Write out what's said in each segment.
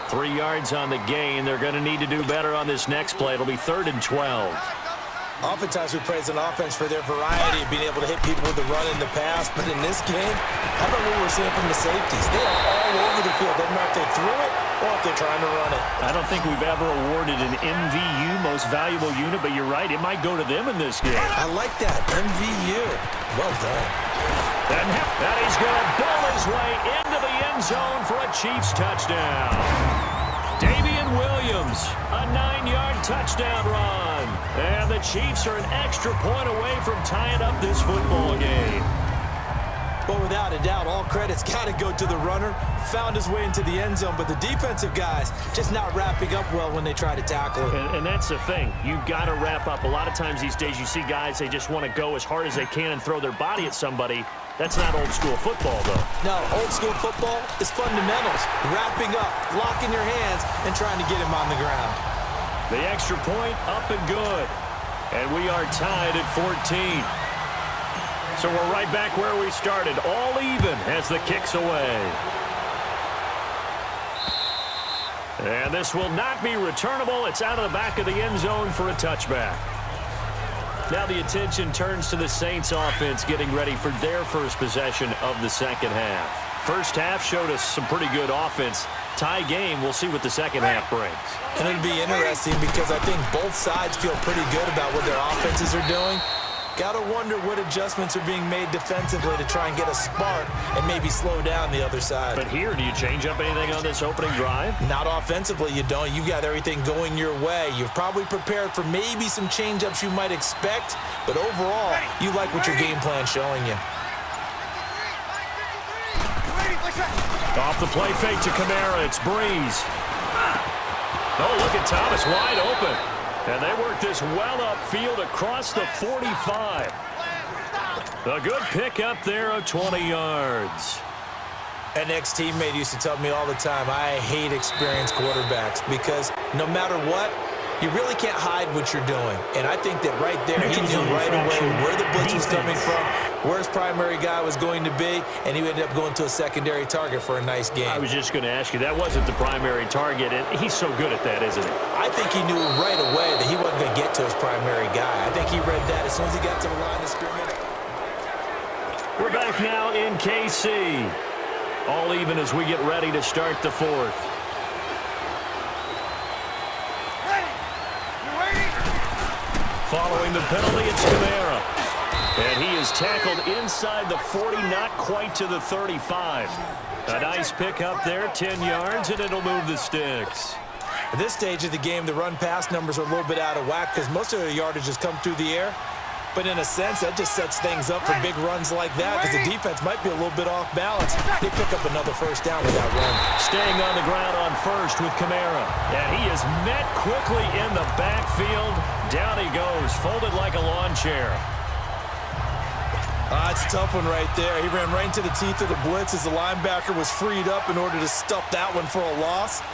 3 yards on the gain. They're going to need to do better on this next play. It'll be 3rd and 12. Oftentimes we praise an offense for their variety of being able to hit people with the run and the pass, but in this game, how about what we're seeing from the safeties? They are all over the field. Doesn't matter if they threw it or if they're trying to run it. I don't think we've ever awarded an MVU, most valuable unit, but you're right, it might go to them in this game. I like that, MVU. Well done. And he's going to bull his way into the end zone for a Chiefs touchdown. Damian Williams, a 9-yard touchdown run. And the Chiefs are an extra point away from tying up this football game. But without a doubt, all credit's got to go to the runner. Found his way into the end zone, but the defensive guys just not wrapping up well when they try to tackle it. And that's the thing. You've got to wrap up. A lot of times these days you see guys, they just want to go as hard as they can and throw their body at somebody. That's not old school football, though. No, old school football is fundamentals. Wrapping up, locking your hands, and trying to get him on the ground. The extra point up and good. And we are tied at 14. So we're right back where we started. All even as the kick's away. And this will not be returnable. It's out of the back of the end zone for a touchback. Now the attention turns to the Saints offense getting ready for their first possession of the second half. First half showed us some pretty good offense. Tie game, we'll see what the second half brings. And it'll be interesting because I think both sides feel pretty good about what their offenses are doing. Got to wonder what adjustments are being made defensively to try and get a spark and maybe slow down the other side. But here, do you change up anything on this opening drive? Not offensively, you don't. You've got everything going your way. You've probably prepared for maybe some change-ups you might expect, but overall, you like what your game plan's showing you. Off the play fake to Kamara, it's Breeze. Oh, look at Thomas, wide open. And they work this well upfield across the 45. A good pick up there of 20 yards. An ex-teammate used to tell me all the time, I hate experienced quarterbacks because no matter what, you really can't hide what you're doing. And I think that right there, he knew right away where the blitz was coming from, where his primary guy was going to be, and he ended up going to a secondary target for a nice game. I was just going to ask you, that wasn't the primary target, and he's so good at that, isn't he? I think he knew right away that he wasn't going to get to his primary guy. I think he read that as soon as he got to the line of scrimmage. We're back now in KC. All even as we get ready to start the fourth. Following the penalty, it's Kamara. And he is tackled inside the 40, not quite to the 35. A nice pick up there, 10 yards, and it'll move the sticks. At this stage of the game, the run-pass numbers are a little bit out of whack because most of their yardage has come through the air. But in a sense, that just sets things up for big runs like that because the defense might be a little bit off balance. They pick up another first down with that run. Staying on the ground on first with Kamara. And he is met quickly in the backfield. Down he goes, folded like a lawn chair. It's a tough one right there. He ran right into the teeth of the blitz as the linebacker was freed up in order to stuff that one for a loss.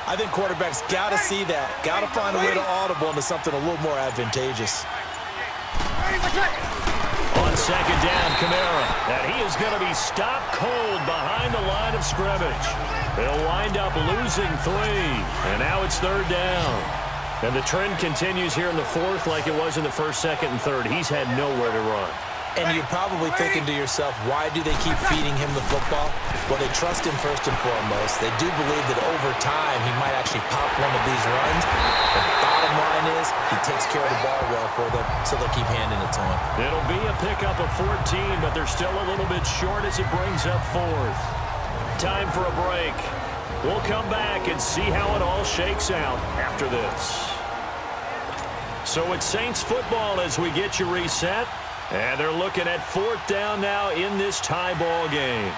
I think quarterbacks got to see that. Got to find a way to audible into something a little more advantageous. On second down, Kamara. And he is going to be stopped cold behind the line of scrimmage. They'll wind up losing 3. And now it's third down. And the trend continues here in the fourth like it was in the first, second, and third. He's had nowhere to run. And you're probably thinking to yourself, why do they keep feeding him the football? Well, they trust him first and foremost. They do believe that over time he might actually pop one of these runs. The bottom line is he takes care of the ball well for them, so they'll keep handing it to him. It'll be a pickup of 14, but they're still a little bit short as it brings up fourth. Time for a break. We'll come back and see how it all shakes out after this. So it's Saints football as we get you reset. And they're looking at fourth down now in this tie ball game.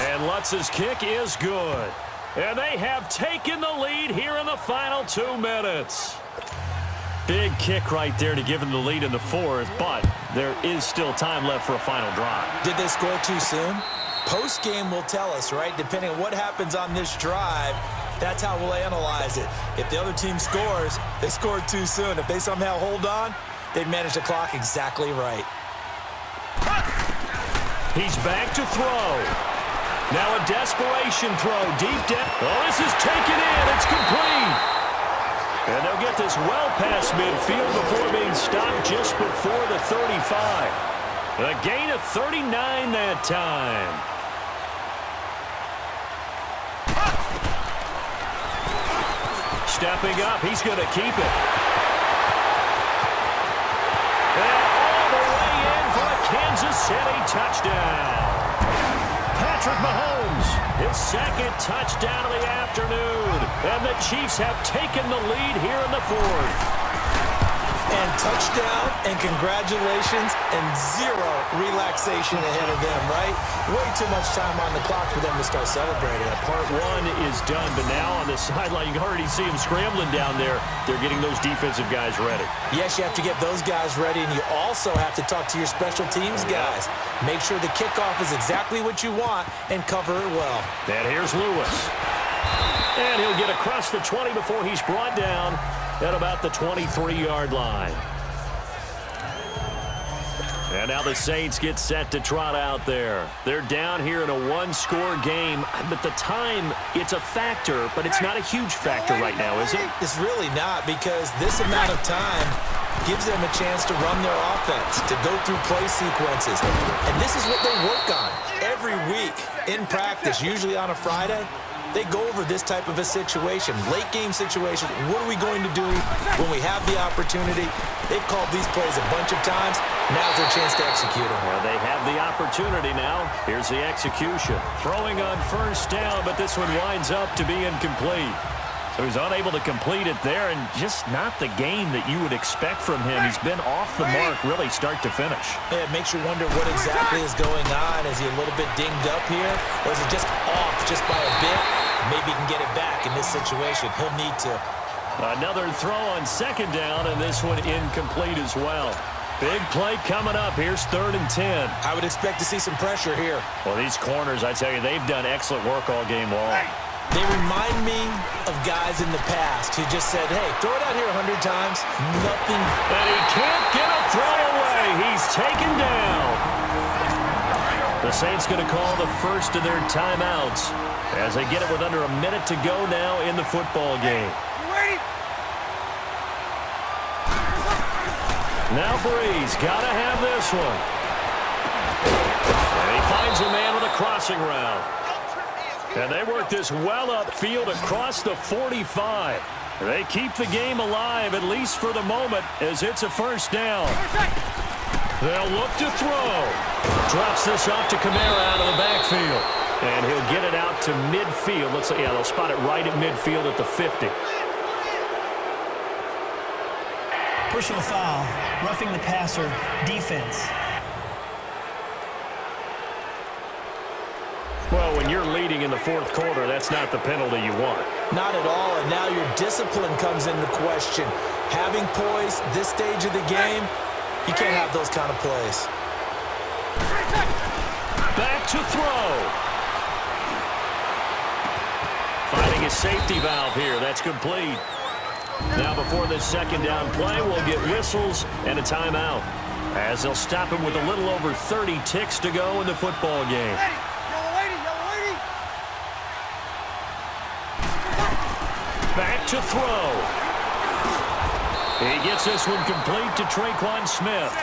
And Lutz's kick is good. And they have taken the lead here in the final 2 minutes. Big kick right there to give them the lead in the fourth, but there is still time left for a final drive. Did they score too soon? Post-game will tell us, right? Depending on what happens on this drive, that's how we'll analyze it. If the other team scores, they scored too soon. If they somehow hold on, they managed the clock exactly right. He's back to throw. Now a desperation throw deep down. Oh, this is taken in. It's complete. And they'll get this well past midfield before being stopped just before the 35. A gain of 39 that time. Stepping up, he's going to keep it. And all the way in for a Kansas City touchdown. Patrick Mahomes, his second touchdown of the afternoon. And the Chiefs have taken the lead here in the fourth. And touchdown, and congratulations, and zero relaxation ahead of them, right? Way too much time on the clock for them to start celebrating. Part one is done, but now on the sideline, you can already see them scrambling down there. They're getting those defensive guys ready. Yes, you have to get those guys ready, and you also have to talk to your special teams guys. Make sure the kickoff is exactly what you want and cover it well. And here's Lewis. And he'll get across the 20 before he's brought down at about the 23-yard line. And now the Saints get set to trot out there. They're down here in a one-score game, but the time, it's a factor, but it's not a huge factor right now, is it? It's really not, because this amount of time gives them a chance to run their offense, to go through play sequences. And this is what they work on every week in practice, usually on a Friday. They go over this type of a situation, late-game situation. What are we going to do when we have the opportunity? They've called these plays a bunch of times. Now's their chance to execute them. Well, they have the opportunity now. Here's the execution. Throwing on first down, but this one winds up to be incomplete. So he's unable to complete it there, and just not the game that you would expect from him. He's been off the mark really start to finish. Yeah, it makes you wonder what exactly is going on. Is he a little bit dinged up here, or is it just off just by a bit? Maybe he can get it back in this situation. He'll need to. Another throw on second down, and this one incomplete as well. Big play coming up. Here's 3rd and 10. I would expect to see some pressure here. Well, these corners, I tell you, they've done excellent work all game long. They remind me of guys in the past who just said, hey, throw it out here 100 times, nothing. And he can't get a throw away. He's taken down. The Saints going to call the first of their timeouts as they get it with under a minute to go now in the football game. Now Breeze got to have this one. And he finds a man with a crossing route. And they work this well upfield across the 45. They keep the game alive, at least for the moment, as it's a first down. They'll look to throw. Drops this off to Kamara out of the backfield. And he'll get it out to midfield. Let's say, yeah, they'll spot it right at midfield at the 50. Personal foul, roughing the passer, defense. Well, when you're leading in the fourth quarter, that's not the penalty you want. Not at all, and now your discipline comes into question. Having poise this stage of the game, you can't have those kind of plays. Back to throw. Finding a safety valve here. That's complete. Now before this second down play, we'll get whistles and a timeout, as they'll stop him with a little over 30 ticks to go in the football game. Back to throw. He gets this one complete to Traquan Smith.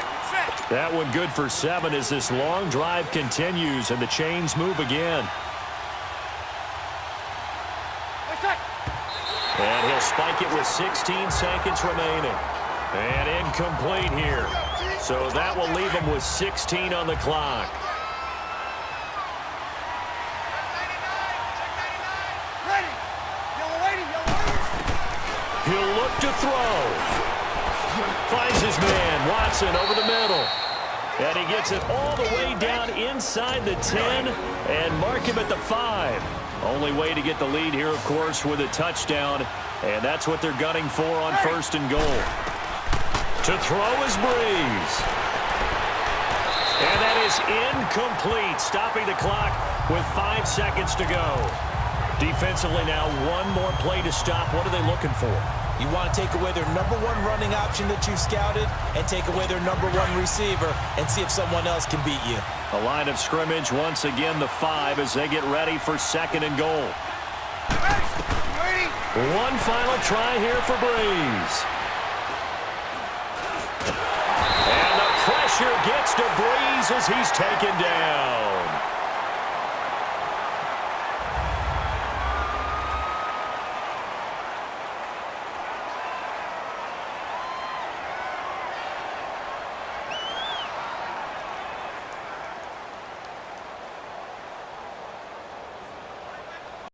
That one good for 7 as this long drive continues and the chains move again. And he'll spike it with 16 seconds remaining. And incomplete here. So that will leave him with 16 on the clock. He'll look to throw. Finds his man, Watson, over the middle. And he gets it all the way down inside the 10 and mark him at the 5. Only way to get the lead here, of course, with a touchdown. And that's what they're gunning for on first and goal. To throw is Breeze. And that is incomplete, stopping the clock with 5 seconds to go. Defensively now, one more play to stop. What are they looking for? You want to take away their number one running option that you've scouted and take away their number one receiver and see if someone else can beat you. The line of scrimmage once again the 5 as they get ready for 2nd and goal. One final try here for Breeze. And the pressure gets to Breeze as he's taken down.